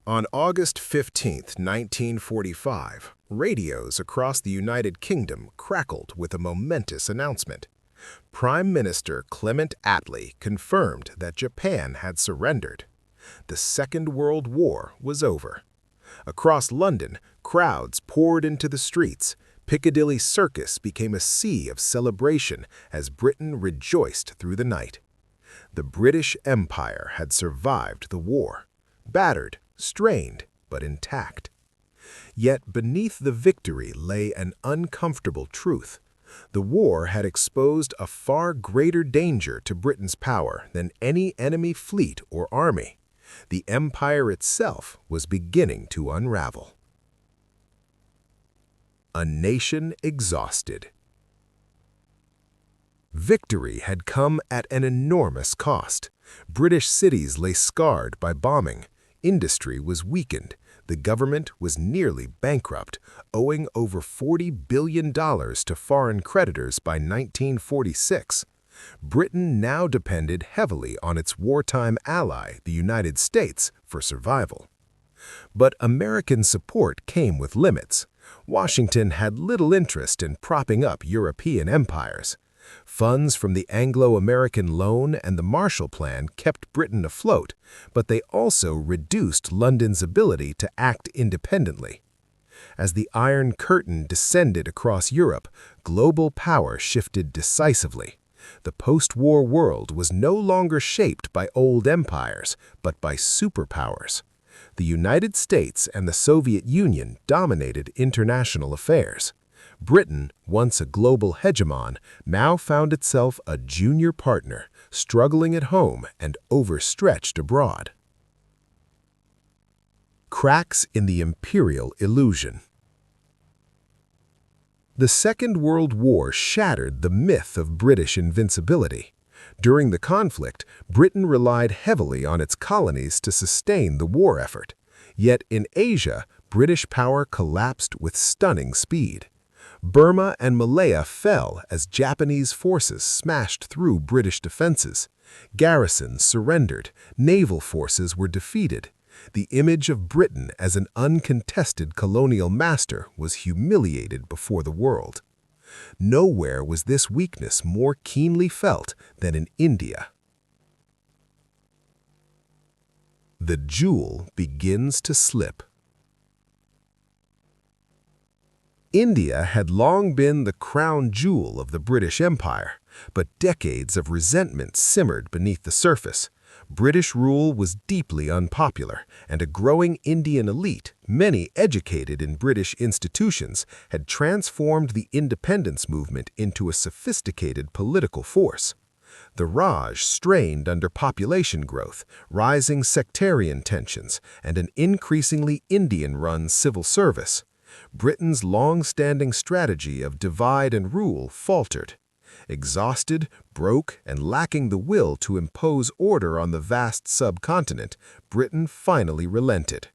On August 15, 1945, radios across the United Kingdom crackled with a momentous announcement. Prime Minister Clement Attlee confirmed that Japan had surrendered. The Second World War was over. Across London, crowds poured into the streets. Piccadilly Circus became a sea of celebration as Britain rejoiced through the night. The British Empire had survived the war, battered, strained, but intact. Yet beneath the victory lay an uncomfortable truth. The war had exposed a far greater danger to Britain's power than any enemy fleet or army. The empire itself was beginning to unravel. A nation exhausted. Victory had come at an enormous cost. British cities lay scarred by bombing. Industry was weakened. The government was nearly bankrupt, owing over $40 billion to foreign creditors by 1946. Britain now depended heavily on its wartime ally, the United States, for survival. But American support came with limits. Washington had little interest in propping up European empires. Funds from the Anglo-American Loan and the Marshall Plan kept Britain afloat, but they also reduced London's ability to act independently. As the Iron Curtain descended across Europe, global power shifted decisively. The post-war world was no longer shaped by old empires, but by superpowers. The United States and the Soviet Union dominated international affairs. Britain, once a global hegemon, now found itself a junior partner, struggling at home and overstretched abroad. Cracks in the imperial illusion. The Second World War shattered the myth of British invincibility. During the conflict, Britain relied heavily on its colonies to sustain the war effort. Yet in Asia, British power collapsed with stunning speed. Burma and Malaya fell as Japanese forces smashed through British defenses. Garrisons surrendered, naval forces were defeated. The image of Britain as an uncontested colonial master was humiliated before the world. Nowhere was this weakness more keenly felt than in India. The jewel begins to slip. India had long been the crown jewel of the British Empire, but decades of resentment simmered beneath the surface. British rule was deeply unpopular, and a growing Indian elite, many educated in British institutions, had transformed the independence movement into a sophisticated political force. The Raj strained under population growth, rising sectarian tensions, and an increasingly Indian-run civil service. Britain's long-standing strategy of divide and rule faltered. Exhausted, broke, and lacking the will to impose order on the vast subcontinent, Britain finally relented.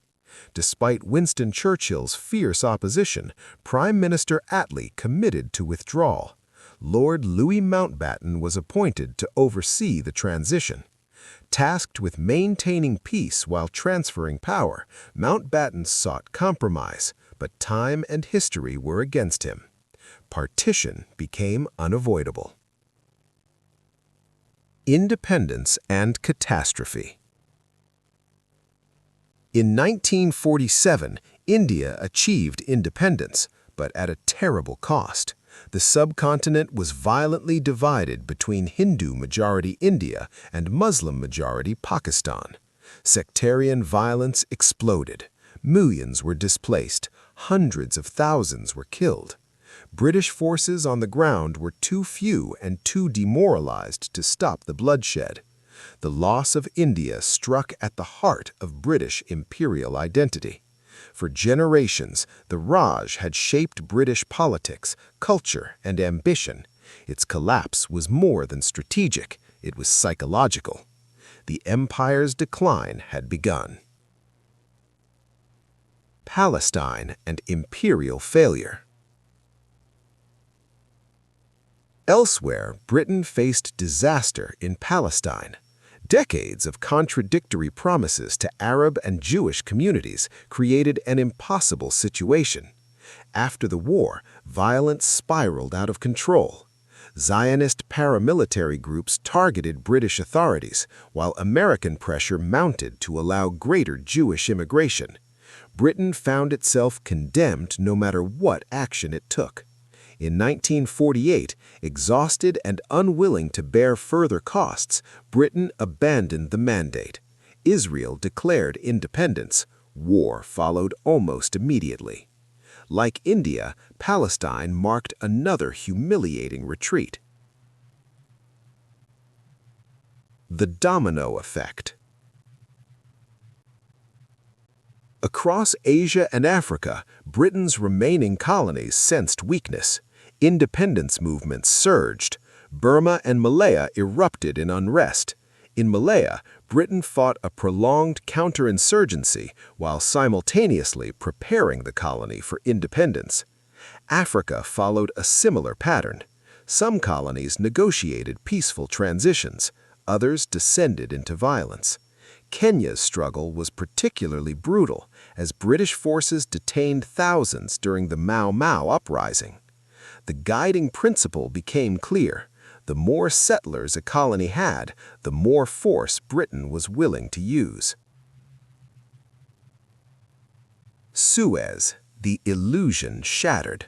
Despite Winston Churchill's fierce opposition, Prime Minister Attlee committed to withdrawal. Lord Louis Mountbatten was appointed to oversee the transition. Tasked with maintaining peace while transferring power, Mountbatten sought compromise, but time and history were against him. Partition became unavoidable. Independence and catastrophe. In 1947, India achieved independence, but at a terrible cost. The subcontinent was violently divided between Hindu-majority India and Muslim-majority Pakistan. Sectarian violence exploded. Millions were displaced. Hundreds of thousands were killed. British forces on the ground were too few and too demoralized to stop the bloodshed. The loss of India struck at the heart of British imperial identity. For generations, the Raj had shaped British politics, culture, and ambition. Its collapse was more than strategic, it was psychological. The empire's decline had begun. Palestine and imperial failure. Elsewhere, Britain faced disaster in Palestine. Decades of contradictory promises to Arab and Jewish communities created an impossible situation. After the war, violence spiraled out of control. Zionist paramilitary groups targeted British authorities, while American pressure mounted to allow greater Jewish immigration. Britain found itself condemned no matter what action it took. In 1948, exhausted and unwilling to bear further costs, Britain abandoned the mandate. Israel declared independence. War followed almost immediately. Like India, Palestine marked another humiliating retreat. The domino effect. Across Asia and Africa, Britain's remaining colonies sensed weakness. Independence movements surged. Burma and Malaya erupted in unrest. In Malaya, Britain fought a prolonged counterinsurgency while simultaneously preparing the colony for independence. Africa followed a similar pattern. Some colonies negotiated peaceful transitions, others descended into violence. Kenya's struggle was particularly brutal, as British forces detained thousands during the Mau Mau uprising. The guiding principle became clear. The more settlers a colony had, the more force Britain was willing to use. Suez, the illusion shattered.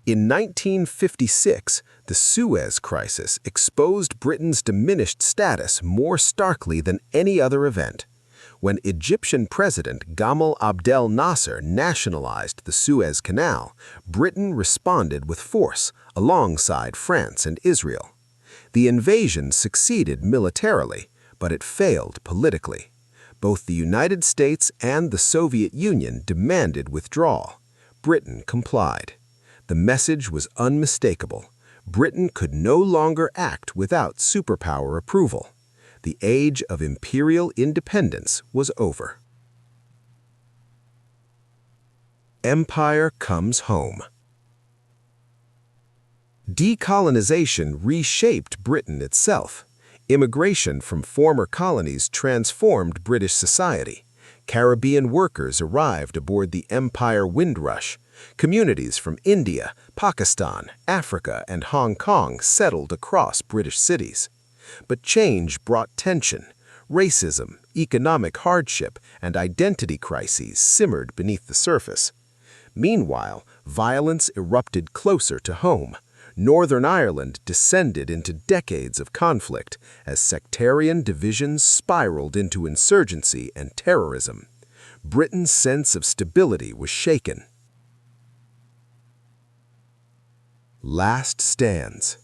In 1956, the Suez Crisis exposed Britain's diminished status more starkly than any other event. When Egyptian President Gamal Abdel Nasser nationalized the Suez Canal, Britain responded with force, alongside France and Israel. The invasion succeeded militarily, but it failed politically. Both the United States and the Soviet Union demanded withdrawal. Britain complied. The message was unmistakable. Britain could no longer act without superpower approval. The age of imperial independence was over. Empire comes home. Decolonization reshaped Britain itself. Immigration from former colonies transformed British society. Caribbean workers arrived aboard the Empire Windrush. Communities from India, Pakistan, Africa, and Hong Kong settled across British cities. But change brought tension. Racism, economic hardship, and identity crises simmered beneath the surface. Meanwhile, violence erupted closer to home. Northern Ireland descended into decades of conflict as sectarian divisions spiraled into insurgency and terrorism. Britain's sense of stability was shaken. Last stands.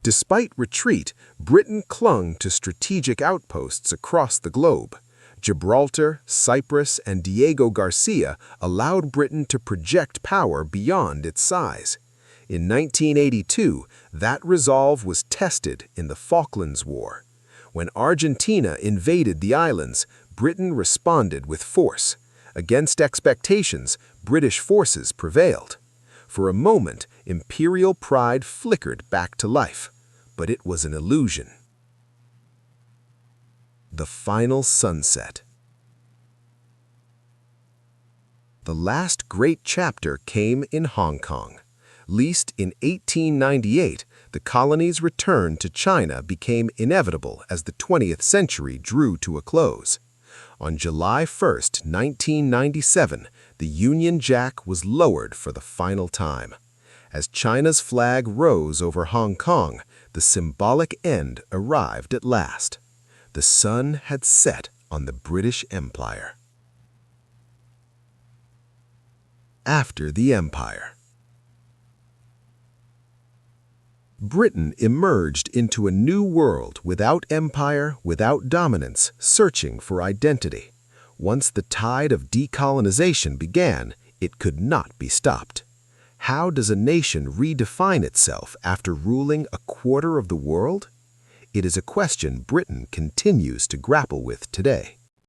Despite retreat, Britain clung to strategic outposts across the globe. Gibraltar, Cyprus, and Diego Garcia allowed Britain to project power beyond its size. In 1982, that resolve was tested in the Falklands War. When Argentina invaded the islands, Britain responded with force. Against expectations, British forces prevailed. For a moment, imperial pride flickered back to life, but it was an illusion. The final sunset. The last great chapter came in Hong Kong. Leased in 1898, the colony's return to China became inevitable as the 20th century drew to a close. On July 1, 1997, the Union Jack was lowered for the final time. As China's flag rose over Hong Kong, the symbolic end arrived at last. The sun had set on the British Empire. After the Empire, Britain emerged into a new world without empire, without dominance, searching for identity. Once the tide of decolonization began, it could not be stopped. How does a nation redefine itself after ruling a quarter of the world? It is a question Britain continues to grapple with today.